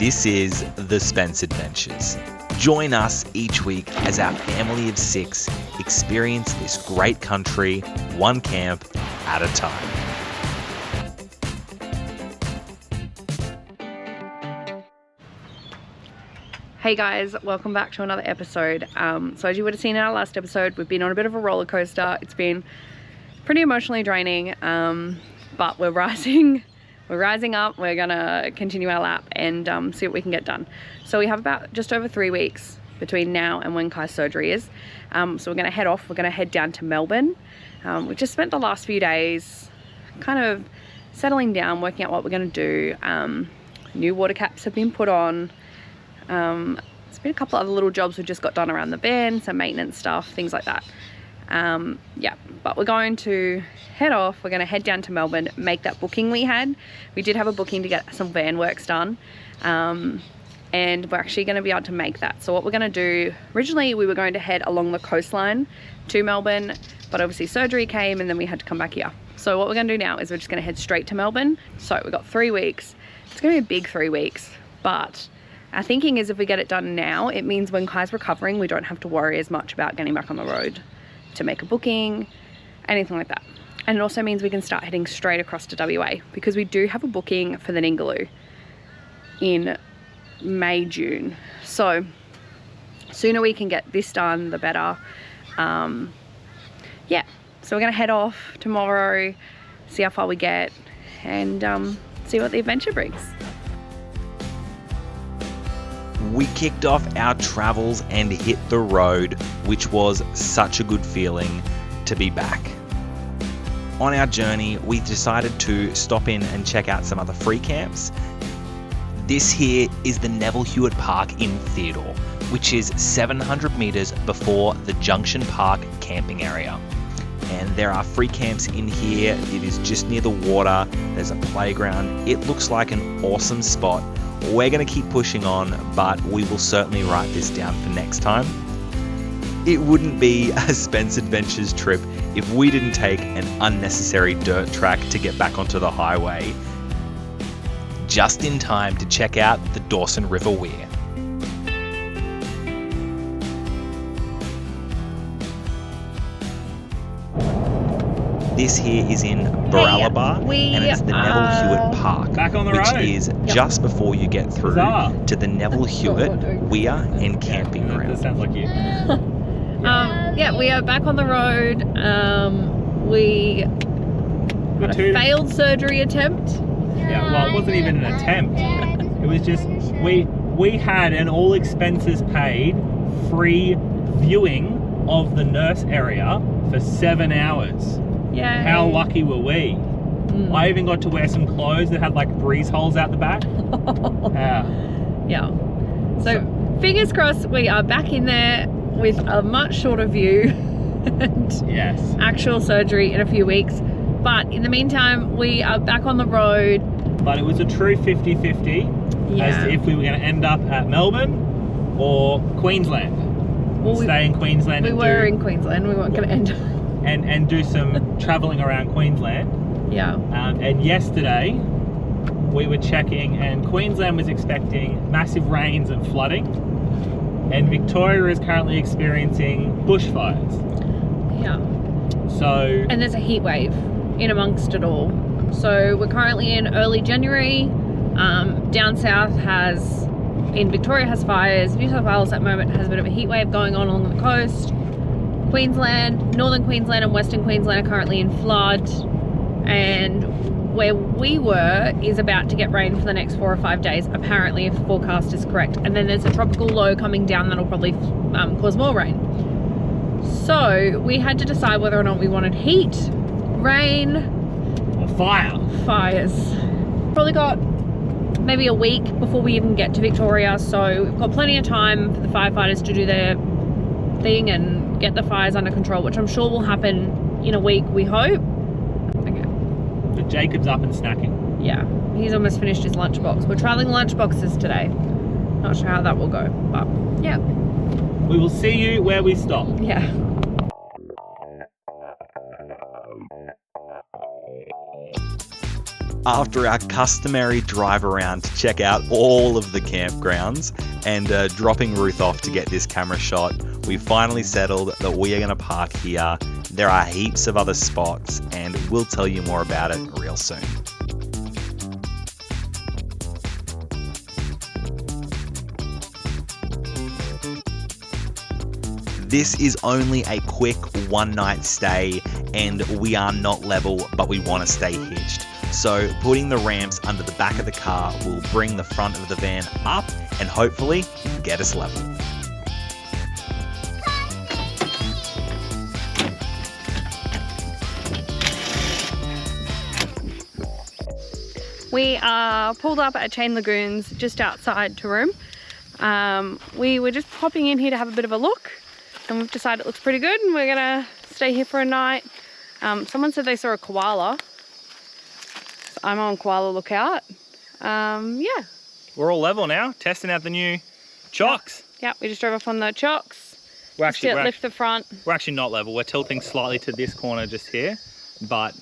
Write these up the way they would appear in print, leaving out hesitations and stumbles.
This is The Spence Adventures. Join us each week as our family of 6 experience this great country, one camp at a time. Hey guys, welcome back to another episode. So as you would have seen in our last episode, we've been on a bit of a roller coaster. It's been pretty emotionally draining, but we're rising up. We're gonna continue our lap and see what we can get done. So we have about just over 3 weeks between now and when Kai's surgery is. So we're gonna head off. We're gonna head down to Melbourne. We've just spent the last few days kind of settling down, working out what we're gonna do. New water caps have been put on. There's been a couple other little jobs we've just got done around the van, some maintenance stuff, things like that. Yeah, but we're going to head off. We're going to head down to Melbourne, make that booking we had. We did have a booking to get some van works done, and we're actually going to be able to make that. So what we're going to do, originally we were going to head along the coastline to Melbourne, but obviously surgery came and then we had to come back here. So what we're going to do now is we're just going to head straight to Melbourne. So we've got 3 weeks. It's going to be a big 3 weeks, but our thinking is if we get it done now, it means when Kai's recovering, we don't have to worry as much about getting back on the road to make a booking, anything like that. And it also means we can start heading straight across to WA because we do have a booking for the Ningaloo in May, June. So sooner we can get this done, the better. Yeah, so we're gonna head off tomorrow, see how far we get, and see what the adventure brings. We kicked off our travels and hit the road, which was such a good feeling to be back. On our journey, we decided to stop in and check out some other free camps. This here is the Neville Hewitt Park in Theodore, which is 700 metres before the Junction Park camping area. And there are free camps in here. It is just near the water. There's a playground. It looks like an awesome spot. We're going to keep pushing on, but we will certainly write this down for next time. It wouldn't be a Spence Adventures trip if we didn't take an unnecessary dirt track to get back onto the highway, just in time to check out the Dawson River Weir. This here is in Baralabar, and it's the Neville Hewitt Park, back on the which road. is just before you get through to the Neville Hewitt Weir and Camping Ground. That sounds like you. Yeah, we are back on the road. We had a failed surgery attempt. Yeah, well, it wasn't even an attempt. It was just, we had an all expenses paid free viewing of the nurse area for 7 hours. Yeah. How lucky were we? I even got to wear some clothes that had like breeze holes out the back. Yeah. So fingers crossed we are back in there with a much shorter view and yes, actual surgery in a few weeks. But in the meantime, we are back on the road. But it was a true 50-50 as to if we were going to end up at Melbourne or Queensland. Well, stay in Queensland. We were in Queensland. We weren't going to end up. And do some travelling around Queensland. Yeah. And yesterday we were checking, and Queensland was expecting massive rains and flooding, and Victoria is currently experiencing bushfires. Yeah. So. And there's a heat wave in amongst it all. So we're currently in early January. Down south in Victoria has fires. New South Wales at the moment has a bit of a heat wave going on along the coast. Queensland, northern Queensland and western Queensland are currently in flood, and where we were is about to get rain for the next 4 or 5 days, apparently, if the forecast is correct. And then there's a tropical low coming down that'll probably cause more rain. So we had to decide whether or not we wanted heat, rain, or fires. Probably got maybe a week before we even get to Victoria, so we've got plenty of time for the firefighters to do their thing and get the fires under control, which I'm sure will happen in a week, we hope. Okay. But Jacob's up and snacking. Yeah, he's almost finished his lunchbox. We're trialing lunchboxes today. Not sure how that will go, but yeah. We will see you where we stop. Yeah. After our customary drive around to check out all of the campgrounds and dropping Ruth off to get this camera shot, we finally settled that we are going to park here. There are heaps of other spots and we'll tell you more about it real soon. This is only a quick one-night stay and we are not level, but we want to stay hitched. So putting the ramps under the back of the car will bring the front of the van up and hopefully get us level. We are pulled up at Chain Lagoons just outside Taroom. We were just popping in here to have a bit of a look and we've decided it looks pretty good and we're gonna stay here for a night. Someone said they saw a koala. So I'm on koala lookout. Yeah. We're all level now, testing out the new chocks. Yeah, we just drove off on the chocks. We're actually lift the front. We're actually not level. We're tilting slightly to this corner just here, but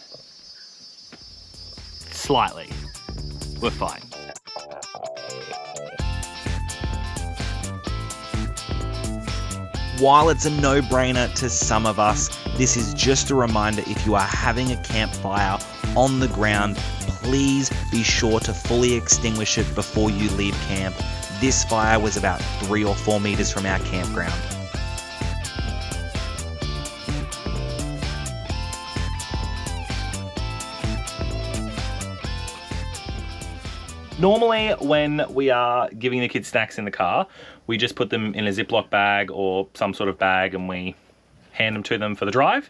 slightly. We're fine. While it's a no-brainer to some of us, this is just a reminder if you are having a campfire on the ground, please be sure to fully extinguish it before you leave camp. This fire was about 3 or 4 meters from our campground. Normally, when we are giving the kids snacks in the car, we just put them in a Ziploc bag or some sort of bag and we hand them to them for the drive.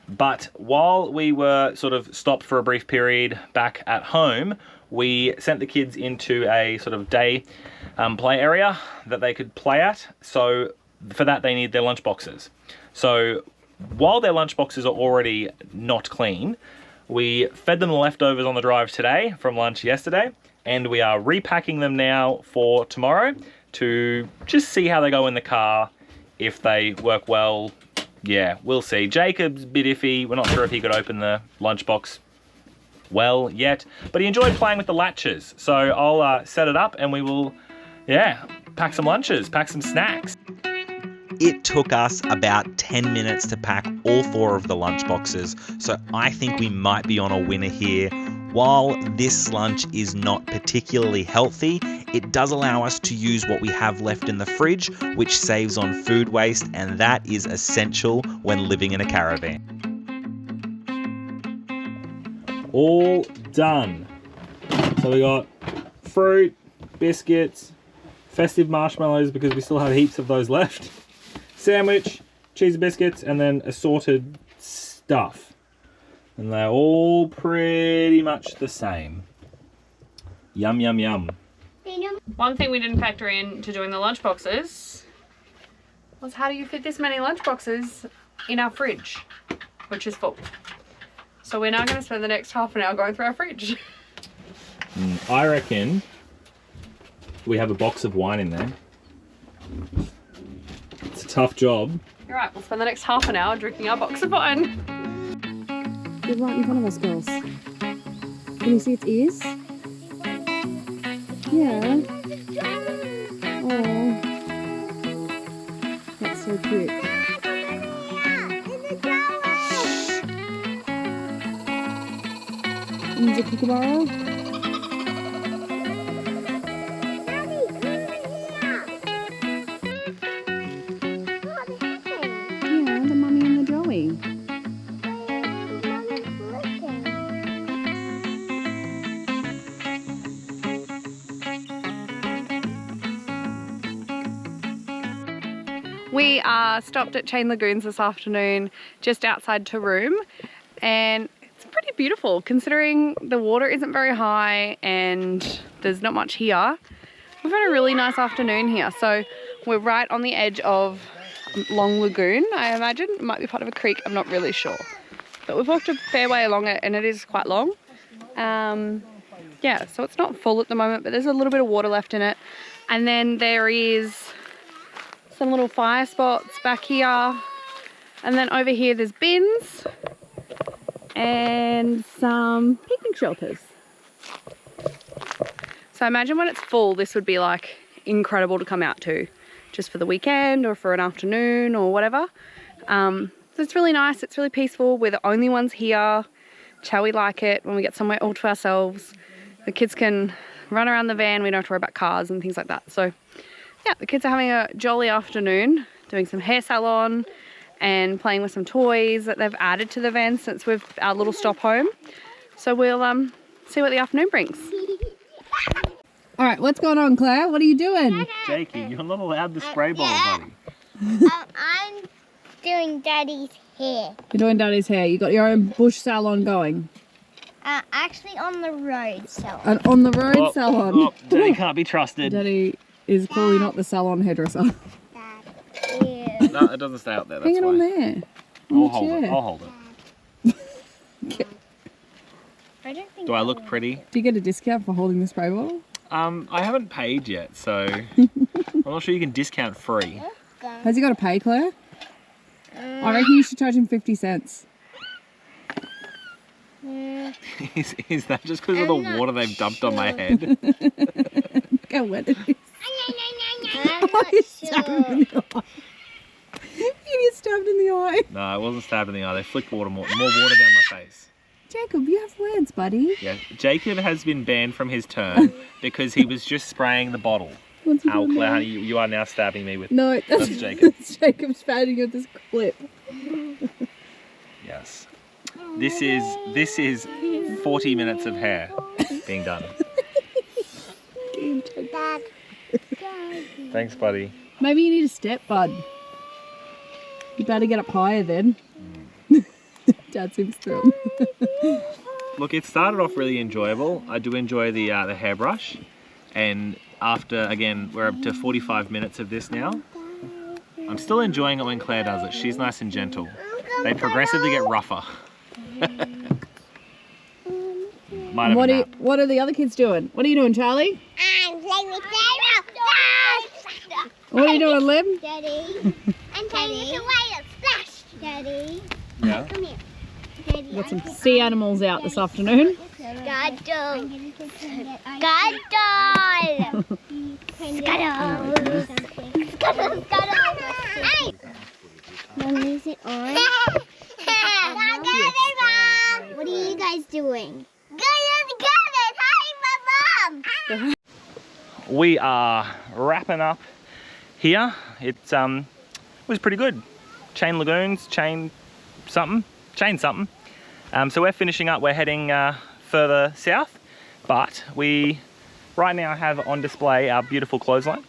But while we were sort of stopped for a brief period back at home, we sent the kids into a sort of day play area that they could play at. So for that, they need their lunch boxes. So while their lunch boxes are already not clean, we fed them the leftovers on the drive today from lunch yesterday. And we are repacking them now for tomorrow to just see how they go in the car. If they work well, yeah, we'll see. Jacob's a bit iffy. We're not sure if he could open the lunchbox well yet, but he enjoyed playing with the latches. So I'll set it up and we will, yeah, pack some lunches, pack some snacks. It took us about 10 minutes to pack all 4 of the lunch boxes, so I think we might be on a winner here. While this lunch is not particularly healthy, it does allow us to use what we have left in the fridge, which saves on food waste, and that is essential when living in a caravan. All done. So we got fruit, biscuits, festive marshmallows because we still have heaps of those left, sandwich, cheese and biscuits, and then assorted stuff. And they're all pretty much the same. Yum, yum, yum. One thing we didn't factor in to doing the lunch boxes was how do you fit this many lunch boxes in our fridge, which is full. So we're now going to spend the next half an hour going through our fridge. I reckon we have a box of wine in there. It's a tough job. All right, we'll spend the next half an hour drinking our box of wine. You're right in front of us, girls. Can you see its ears? Yeah. Oh. That's so cute. Is it a kookaburra? Yeah, the mummy and the Joey. We stopped at Chain Lagoons this afternoon, just outside Taroom, and it's pretty beautiful considering the water isn't very high and there's not much here. We've had a really nice afternoon here, so we're right on the edge of Long Lagoon, I imagine. It might be part of a creek, I'm not really sure. But we've walked a fair way along it and it is quite long. Yeah, so it's not full at the moment, but there's a little bit of water left in it. And then there is some little fire spots back here. And then over here there's bins and some picnic shelters. So imagine when it's full, this would be like incredible to come out to, just for the weekend or for an afternoon or whatever. So it's really nice, it's really peaceful. We're the only ones here. It's how we like it, when we get somewhere all to ourselves. The kids can run around the van, we don't have to worry about cars and things like that. So yeah, the kids are having a jolly afternoon, doing some hair salon and playing with some toys that they've added to the van since we've our little stop home. So we'll see what the afternoon brings. All right, what's going on, Claire? What are you doing? Jakey, you're not allowed the spray ball, buddy. I'm doing Daddy's hair. You're doing Daddy's hair. You got your own bush salon going. Actually on the road salon. An on the road salon. Oh, Daddy can't be trusted. Daddy is clearly not the salon hairdresser. Yeah. No, it doesn't stay out there. That's Hang it why. on there. I'll hold it. I'll hold it. I don't think Do I look pretty? Do you get a discount for holding the spray bottle? I haven't paid yet, so I'm not sure you can discount free. Has he got to pay, Claire? I reckon you should charge him 50 cents. Is that just because of the water they've dumped on my head? Look how wet it is. I'm Oh, not you stabbed him in sure. the eye. You get stabbed in the eye. No, I wasn't stabbed in the eye. They flicked more water down my face. Jacob, you have words, buddy. Yeah, Jacob has been banned from his turn because he was just spraying the bottle. What's he Ow, doing Claire, now? honey, you are now stabbing me with. No, That's Jacob. That's Jacob's fanning at this clip. Yes. This is 40 minutes of hair being done. Dad. Thanks, buddy. Maybe you need a step, bud. You better get up higher then. Dad seems thrilled. Look, it started off really enjoyable. I do enjoy the hairbrush, and after, again, we're up to 45 minutes of this now. I'm still enjoying it when Claire does it. She's nice and gentle. They progressively get rougher. Might have a nap. What are the other kids doing? What are you doing, Charlie? I'm playing with Dad. What are you doing, Lim? Daddy. I'm playing with the whale. Splash. Daddy. Yeah. Come here. Daddy. Got some sea animals out this afternoon. Scuttle. Scuttle. Scuttle. Scuttle. Hey. Mom, is it on? What are you guys doing? Hi, Mom. We are wrapping up here. It was pretty good. Chain Lagoons, chain something. So we're finishing up. We're heading further south, but we right now have on display our beautiful clothesline.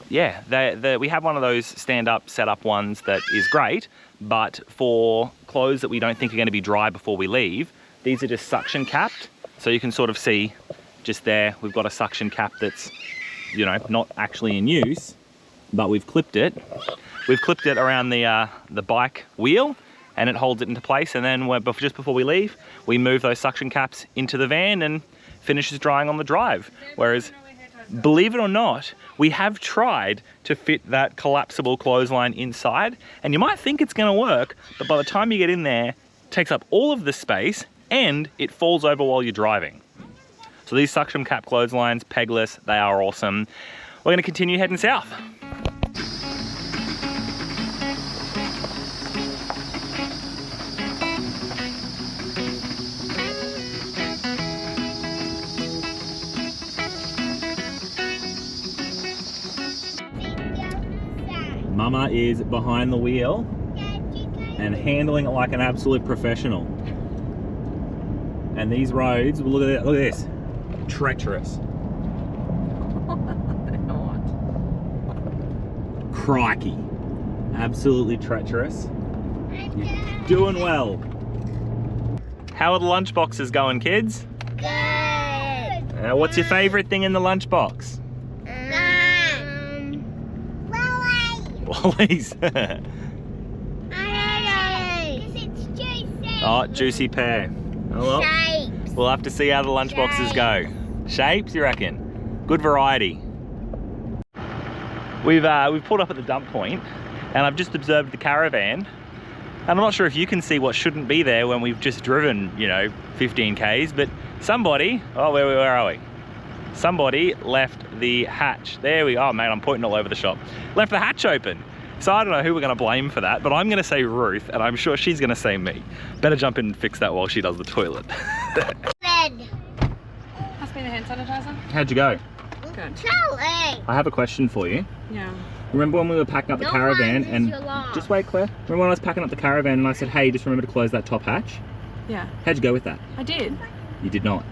Yeah, we have one of those stand-up, set-up ones that is great, but for clothes that we don't think are going to be dry before we leave, these are just suction capped. So you can sort of see just there, we've got a suction cap that's, you know, not actually in use, but we've clipped it. We've clipped it around the bike wheel, and it holds it into place. And then just before we leave, we move those suction caps into the van and finishes drying on the drive. Whereas, believe it or not, we have tried to fit that collapsible clothesline inside, and you might think it's gonna work, but by the time you get in there, it takes up all of the space and it falls over while you're driving. So these suction cap clotheslines, pegless, they are awesome. We're gonna continue heading south. Mama is behind the wheel and handling it like an absolute professional. And these roads, look at this, treacherous. Crikey, absolutely treacherous. You're doing well. How are the lunch boxes going, kids? Good. What's your favourite thing in the lunchbox? Wally's. I don't know. Because it's juicy. Oh, juicy pear. Oh well. Shapes. We'll have to see how the lunchboxes go. Shapes, you reckon? Good variety. We've pulled up at the dump point, and I've just observed the caravan. And I'm not sure if you can see what shouldn't be there when we've just driven, you know, 15 Ks, but somebody, oh, where are we? Somebody left the hatch. There we are, mate, I'm pointing all over the shop. Left the hatch open. So I don't know who we're gonna blame for that, but I'm gonna say Ruth, and I'm sure she's gonna say me. Better jump in and fix that while she does the toilet. Red. Pass me the hand sanitizer. How'd you go? Good. Charlie. I have a question for you. Yeah. Remember when we were packing up the No caravan worries, and... you're lost. Just wait, Claire. Remember when I was packing up the caravan and I said, hey, just remember to close that top hatch? Yeah. How'd you go with that? I did. You did not.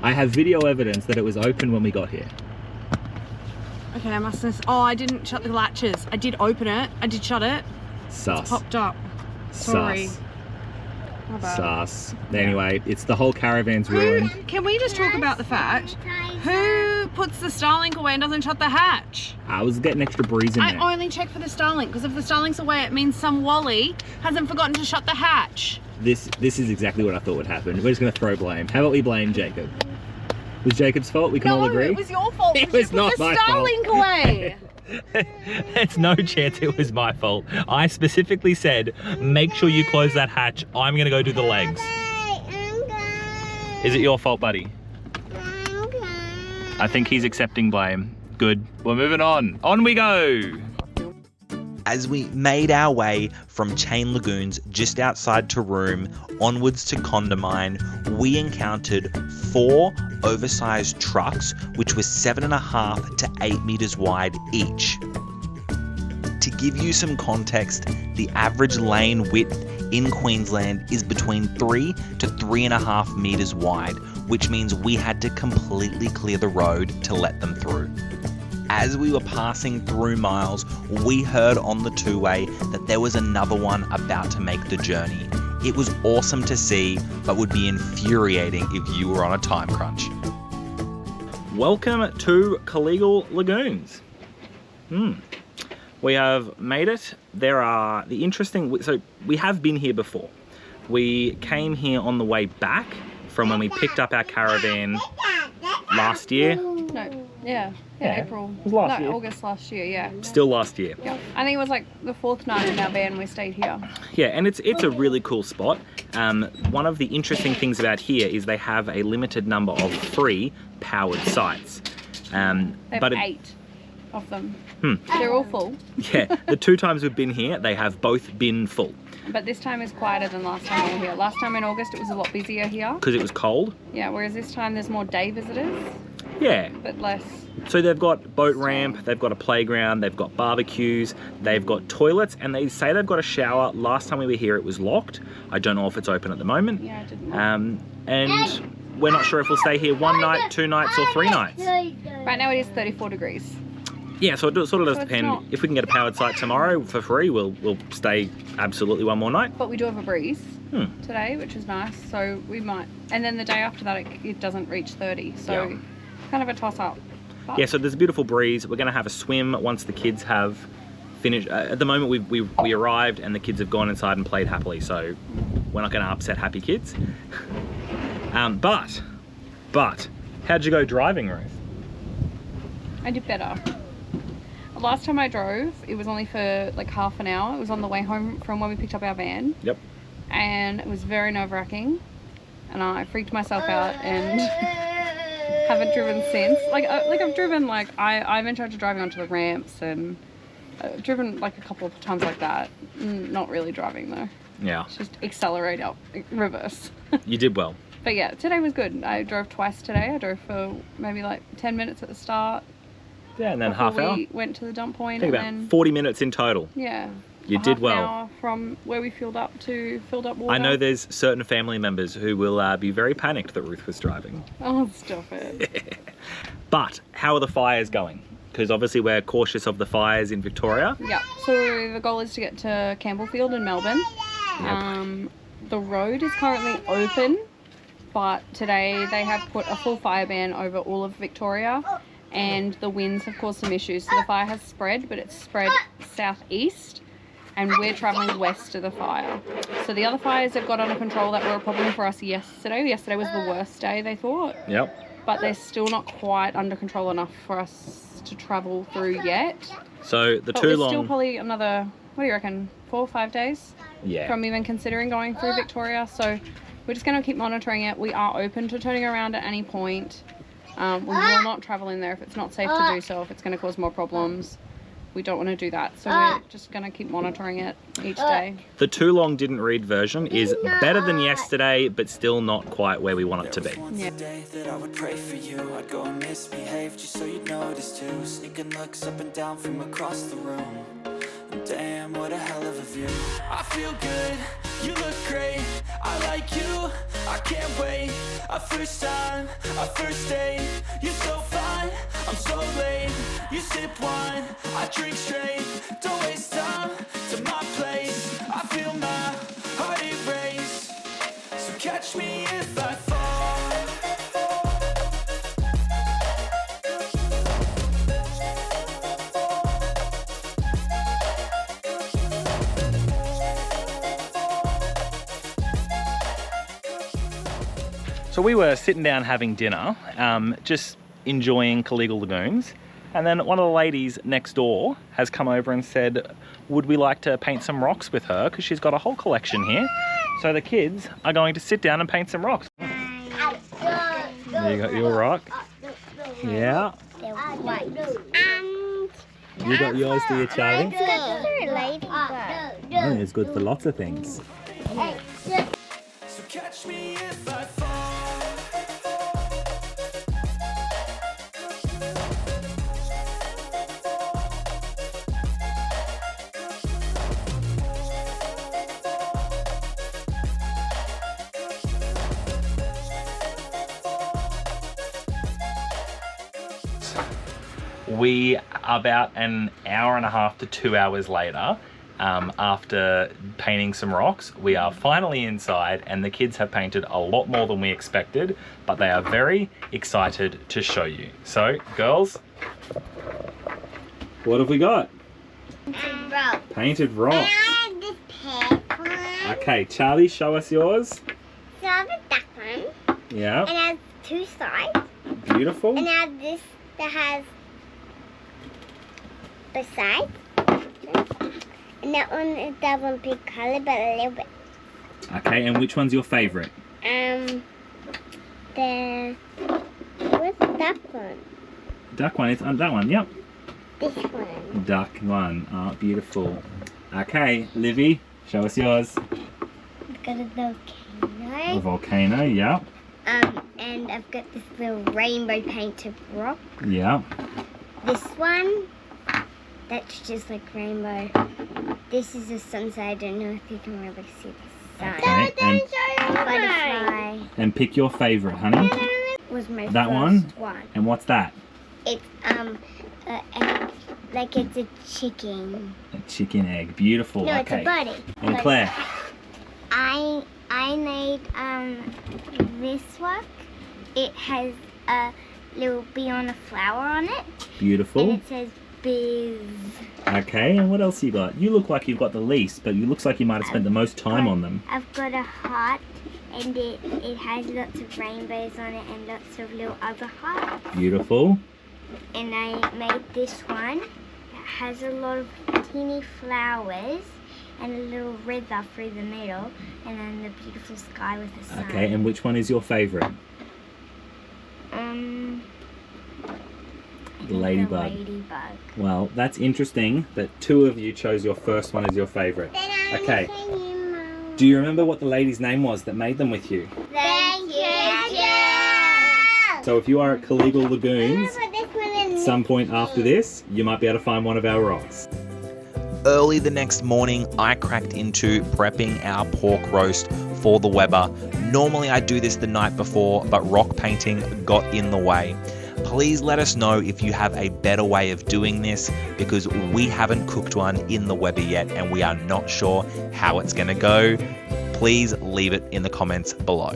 I have video evidence that it was open when we got here. Okay, I must have... Oh, I didn't shut the latches. I did open it. I did shut it. Sus. Popped up. Sorry. Sus. My bad. Sus. Anyway, it's the whole caravan's ruined. Can we just talk about the fact? Who puts the Starlink away and doesn't shut the hatch? I was getting extra breeze in there. I only check for the Starlink because if the Starlink's away, it means some Wally hasn't forgotten to shut the hatch. This is exactly what I thought would happen. We're just going to throw blame. How about we blame Jacob? Was Jacob's fault? We can all agree? No, it was your fault. It was not my fault. Starlink away. It's no chance it was my fault. I specifically said, make sure you close that hatch. I'm going to go do the legs. Is it your fault, buddy? I think he's accepting blame. Good. We're moving on. On we go. As we made our way from Chain Lagoons just outside Taroom onwards to Condamine, we encountered 4 oversized trucks which were 7.5 to 8 meters wide each. To give you some context, the average lane width in Queensland is between 3 to 3.5 meters wide, which means we had to completely clear the road to let them through. As we were passing through Miles, we heard on the two-way that there was another one about to make the journey. It was awesome to see, but would be infuriating if you were on a time crunch. Welcome to Caliguel Lagoons. We have made it. There are the interesting... So we have been here before. We came here on the way back from when we picked up our caravan last year. No, yeah, April. It was last year. August last year, yeah. Still last year. Yeah. I think it was like the 4th night in our van we stayed here. Yeah, and it's a really cool spot. One of the interesting things about here is they have a limited number of free powered sites. They have 8 of them. They're all full. Yeah, the 2 times we've been here, they have both been full. But this time is quieter than last time we were here. Last time in August it was a lot busier here. Because it was cold? Yeah, whereas this time there's more day visitors. Yeah. But less. So they've got boat ramp, they've got a playground, they've got barbecues, they've got toilets, and they say they've got a shower. Last time we were here it was locked. I don't know if it's open at the moment. Yeah, I didn't. And we're not sure if we'll stay here 1 night, 2 nights or 3 nights. Right now it is 34 degrees. Yeah, so it sort of does So it's depend. not- If we can get a powered site tomorrow for free, we'll stay absolutely 1 more night. But we do have a breeze today, which is nice. So we might. And then the day after that it doesn't reach 30. So Yeah. kind of a toss up. But Yeah, so there's a beautiful breeze. We're going to have a swim once the kids have finished. At the moment, we arrived and the kids have gone inside and played happily, so we're not going to upset happy kids. But, how'd you go driving, Ruth? I did better. Last time I drove, it was only for like half an hour. It was on the way home from when we picked up our van. Yep. And it was very nerve-wracking. And I freaked myself out and haven't driven since. I've driven, I'm in charge of driving onto the ramps and I've driven like a couple of times like that. Not really driving though. Yeah. Just accelerate up, reverse. You did well. But yeah, today was good. I drove twice today. I drove for maybe like 10 minutes at the start. Yeah, and then before half hour. we went to the dump point. I think and about then 40 minutes in total. yeah. You a did half an well. hour from where we filled up water. I know there's certain family members who will be very panicked that Ruth was driving. Oh, stop it. But how are the fires going? Because obviously we're cautious of the fires in Victoria. Yeah. So the goal is to get to Campbellfield in Melbourne. Yep. The road is currently open, but today they have put a full fire ban over all of Victoria, and the winds have caused some issues. So the fire has spread, but it's spread southeast, and we're travelling west of the fire. So the other fires have got under control that were a problem for us yesterday. Yesterday was the worst day, they thought. Yep. But they're still not quite under control enough for us to travel through yet. So the But too we're long... still probably another, what do you reckon, 4 or 5 days Yeah. from even considering going through Victoria. So we're just going to keep monitoring it. We are open to turning around at any point. We will not travel in there if it's not safe to do so, if it's going to cause more problems. We don't want to do that, so we're just going to keep monitoring it each day. The too long didn't read version is better than yesterday, but still not quite where we want it to be. Yeah. That I would pray for you, I'd go and misbehave just so you'd notice too. Sneaking looks up and down from across the room. Damn, what a hell of a view. I feel good, you look great, I like you, I can't wait. A first time, a first date, you're so fine, I'm so late. You sip wine, I drink straight, don't waste time to my place. I feel my heart erase, so catch me if I fall. So we were sitting down having dinner, just enjoying Caliguel Lagoons, and then one of the ladies next door has come over and said, would we like to paint some rocks with her, because she's got a whole collection here. So the kids are going to sit down and paint some rocks. There you got your rock. Yeah. You got yours, do you, Charlie? Oh, it's good for lots of things. So catch me if I fall. We are about an hour and a half to 2 hours later. After painting some rocks, we are finally inside, and the kids have painted a lot more than we expected, but they are very excited to show you. So, girls, what have we got? Painted rocks. Okay, Charlie, show us yours. So I have a duck one. Yeah. And it has two sides. Beautiful. And I have this that has the sides. And that one is that one big color, but a little bit. Okay, and which one's your favorite? What's that one? Duck one, it's that one, yep. This one. Duck one, oh, beautiful. Okay, Livy, show us yours. I've got a volcano. A volcano, yeah. And I've got this little rainbow painted rock. Yeah. This one, that's just like rainbow. This is the sunset. I don't know if you can really see the sun. Okay, and, Butterfly and pick your favorite, honey. was my That first one? And what's that? It's like it's a chicken. A chicken egg, beautiful. No, okay. it's a body. And Claire? I made this work. It has a little bee on a flower on it. Beautiful. And it says biz. Okay, and what else you got? You look like you've got the least, but you looks like you might have spent the most time on them. I've got a heart, and it has lots of rainbows on it and lots of little other hearts. Beautiful. And I made this one. It has a lot of teeny flowers and a little river through the middle, and then the beautiful sky with the sun. Okay, and which one is your favorite? The ladybug. The ladybug. Well, that's interesting that two of you chose your first one as your favorite. Okay. Do you remember what the lady's name was that made them with you? Thank you, Jill. So if you are at Caliguel Lagoons, at some point after this, you might be able to find one of our rocks. Early the next morning, I cracked into prepping our pork roast for the Weber. Normally I do this the night before, but rock painting got in the way. Please let us know if you have a better way of doing this, because we haven't cooked one in the Weber yet and we are not sure how it's going to go. Please leave it in the comments below.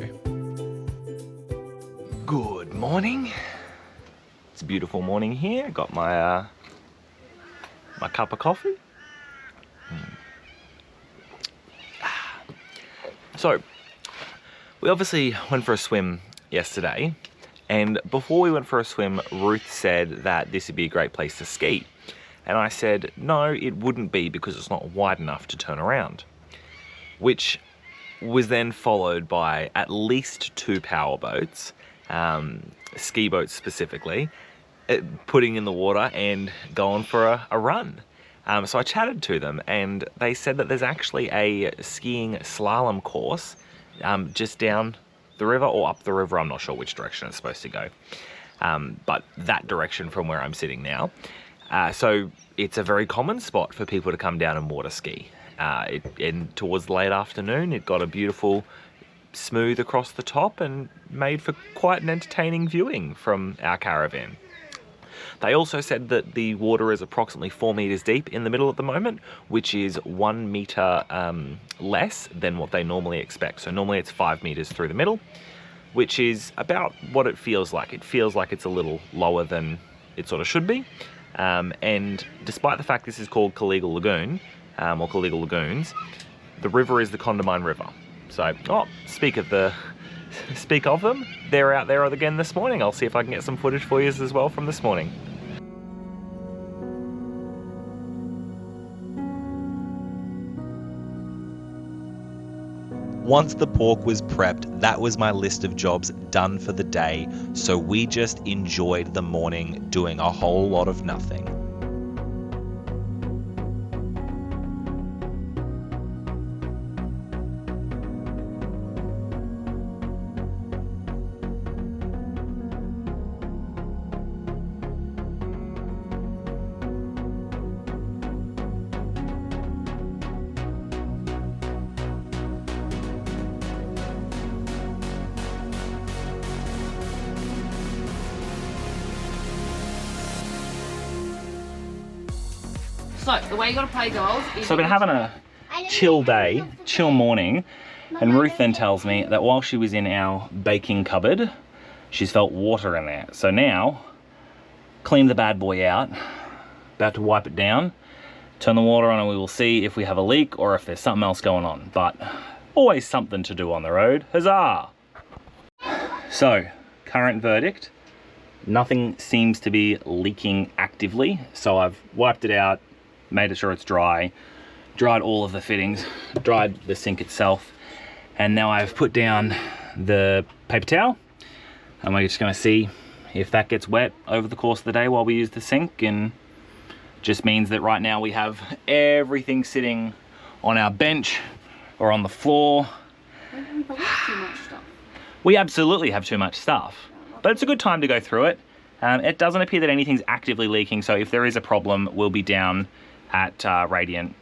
Good morning. It's a beautiful morning here. Got my my cup of coffee. So, we obviously went for a swim yesterday, and before we went for a swim, Ruth said that this would be a great place to ski. And I said, no, it wouldn't be, because it's not wide enough to turn around. Which was then followed by at least 2 power boats, ski boats specifically, putting in the water and going for a run. So I chatted to them, and they said that there's actually a skiing slalom course just down the river or up the river. I'm not sure which direction it's supposed to go, but that direction from where I'm sitting now. So it's a very common spot for people to come down and water ski. And towards the late afternoon, it got a beautiful smooth across the top and made for quite an entertaining viewing from our caravan. They also said that the water is approximately 4 meters deep in the middle at the moment, which is 1 meter less than what they normally expect. So normally it's 5 meters through the middle, which is about what it feels like. It feels like it's a little lower than it sort of should be. And despite the fact this is called Caliguel Lagoon, or Caliguel Lagoons, the river is the Condamine River. So, speak of them, they're out there again this morning. I'll see if I can get some footage for you as well from this morning. Once the pork was prepped, that was my list of jobs done for the day, so we just enjoyed the morning doing a whole lot of nothing. So, the way you gotta play golf is... So I've been having a chill day, chill morning, and Ruth then tells me that while she was in our baking cupboard, she's felt water in there. So now, clean the bad boy out, about to wipe it down, turn the water on, and we will see if we have a leak or if there's something else going on. But always something to do on the road. Huzzah! So, current verdict, nothing seems to be leaking actively. So I've wiped it out, made sure it's dry, dried all of the fittings, dried the sink itself, and now I've put down the paper towel, and we're just going to see if that gets wet over the course of the day while we use the sink. And just means that right now we have everything sitting on our bench or on the floor. We absolutely have too much stuff, but it's a good time to go through it. It doesn't appear that anything's actively leaking, so if there is a problem, we'll be down at Radiant,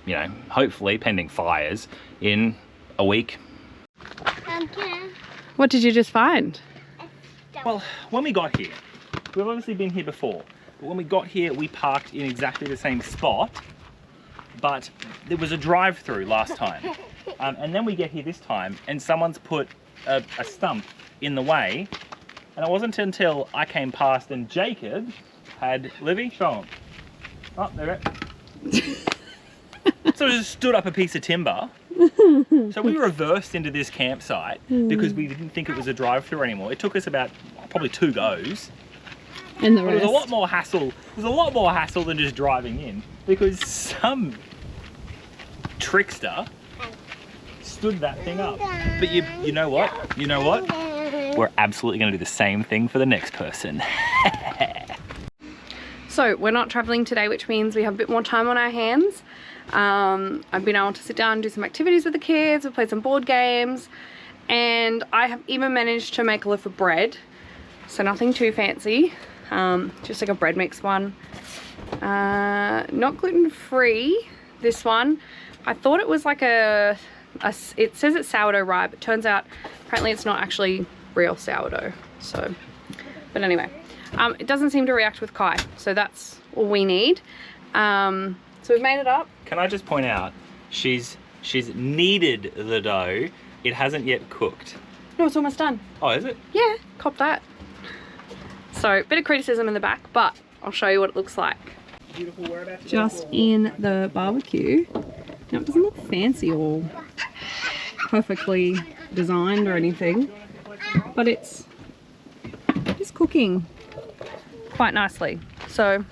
you know, hopefully pending fires, in a week. What did you just find? Well, when we got here, we've obviously been here before, but when we got here, we parked in exactly the same spot, but there was a drive-through last time. And then we get here this time, and someone's put a stump in the way, and it wasn't until I came past and Jacob had, Livy, show him. Oh, there it is. So it just stood up a piece of timber. So we reversed into this campsite because we didn't think it was a drive-through anymore. It took us about probably 2 goes. And the rest. It was a lot more hassle. It was a lot more hassle than just driving in, because some trickster stood that thing up. But you know what? You know what? We're absolutely going to do the same thing for the next person. So we're not traveling today, which means we have a bit more time on our hands. I've been able to sit down and do some activities with the kids. We've played some board games, and I have even managed to make a loaf of bread. So nothing too fancy, just like a bread mix one. Not gluten-free, this one. I thought it was like it says it's sourdough rye, but turns out apparently it's not actually real sourdough. So, but anyway. It doesn't seem to react with Kai, so that's all we need. So we've made it up. Can I just point out, she's kneaded the dough. It hasn't yet cooked. No, it's almost done. Oh, is it? Yeah, cop that. So, bit of criticism in the back, but I'll show you what it looks like. Just in the barbecue. Now, it doesn't look fancy or perfectly designed or anything, but it's cooking quite nicely. So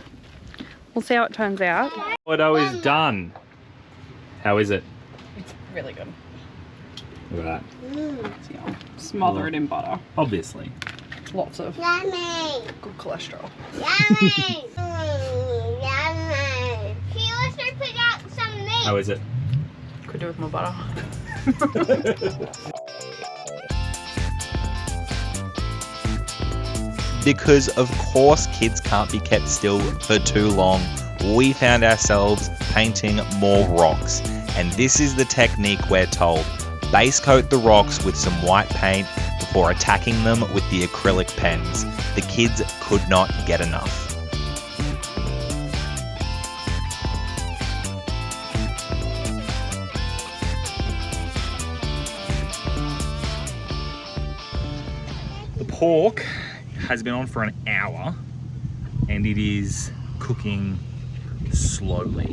we'll see how it turns out. Sourdough is done. How is it? It's really good. Look at that. Yeah. Smother it in butter. Obviously. Lots of Yummy. good cholesterol. Yummy. Yummy. Can you also put out some meat? How is it? Could do with more butter. Because of course kids can't be kept still for too long, we found ourselves painting more rocks. And this is the technique we're told. Base coat the rocks with some white paint before attacking them with the acrylic pens. The kids could not get enough. The pork has been on for an hour and it is cooking slowly.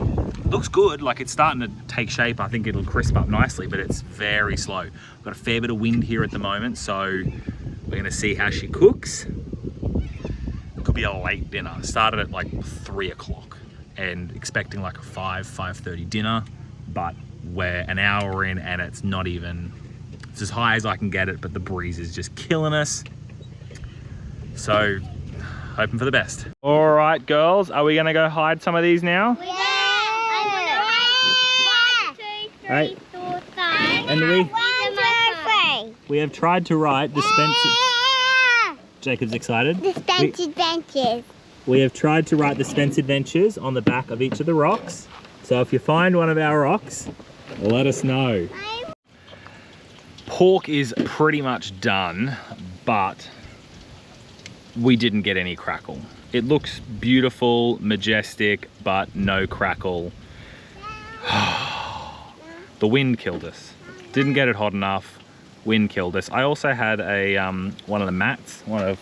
Looks good, like it's starting to take shape. I think it'll crisp up nicely, but it's very slow. We've got a fair bit of wind here at the moment, so we're gonna see how she cooks. It could be a late dinner. Started at like 3 o'clock and expecting like a 5:30 dinner, but we're an hour in and it's not even, it's as high as I can get it, but the breeze is just killing us. So, hoping for the best. All right, girls, are we gonna go hide some of these now? Yeah. I want to 1, 2, 3, 4, 5. And we have tried to write the Spencer. Jacob's excited. The Spencer benches. We have tried to write the Spence Adventures on the back of each of the rocks. So if you find one of our rocks, let us know. Pork is pretty much done, but we didn't get any crackle. It looks beautiful, majestic, but no crackle. The wind killed us. Didn't get it hot enough. Wind killed us. I also had a one of the mats, one of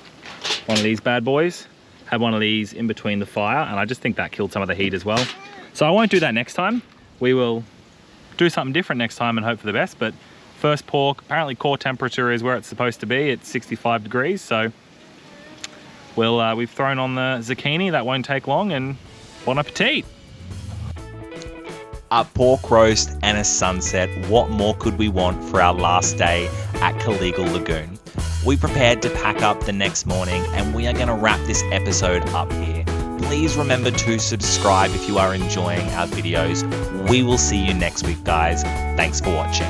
these bad boys. Had one of these in between the fire, and I just think that killed some of the heat as well. So I won't do that next time. We will do something different next time and hope for the best. But first pork, apparently core temperature is where it's supposed to be. It's 65 degrees, so we've thrown on the zucchini. That won't take long, and bon appetit. A pork roast and a sunset, what more could we want for our last day at Caliguel Lagoon? We prepared to pack up the next morning, and we are going to wrap this episode up here. Please remember to subscribe if you are enjoying our videos. We will see you next week, guys. Thanks for watching.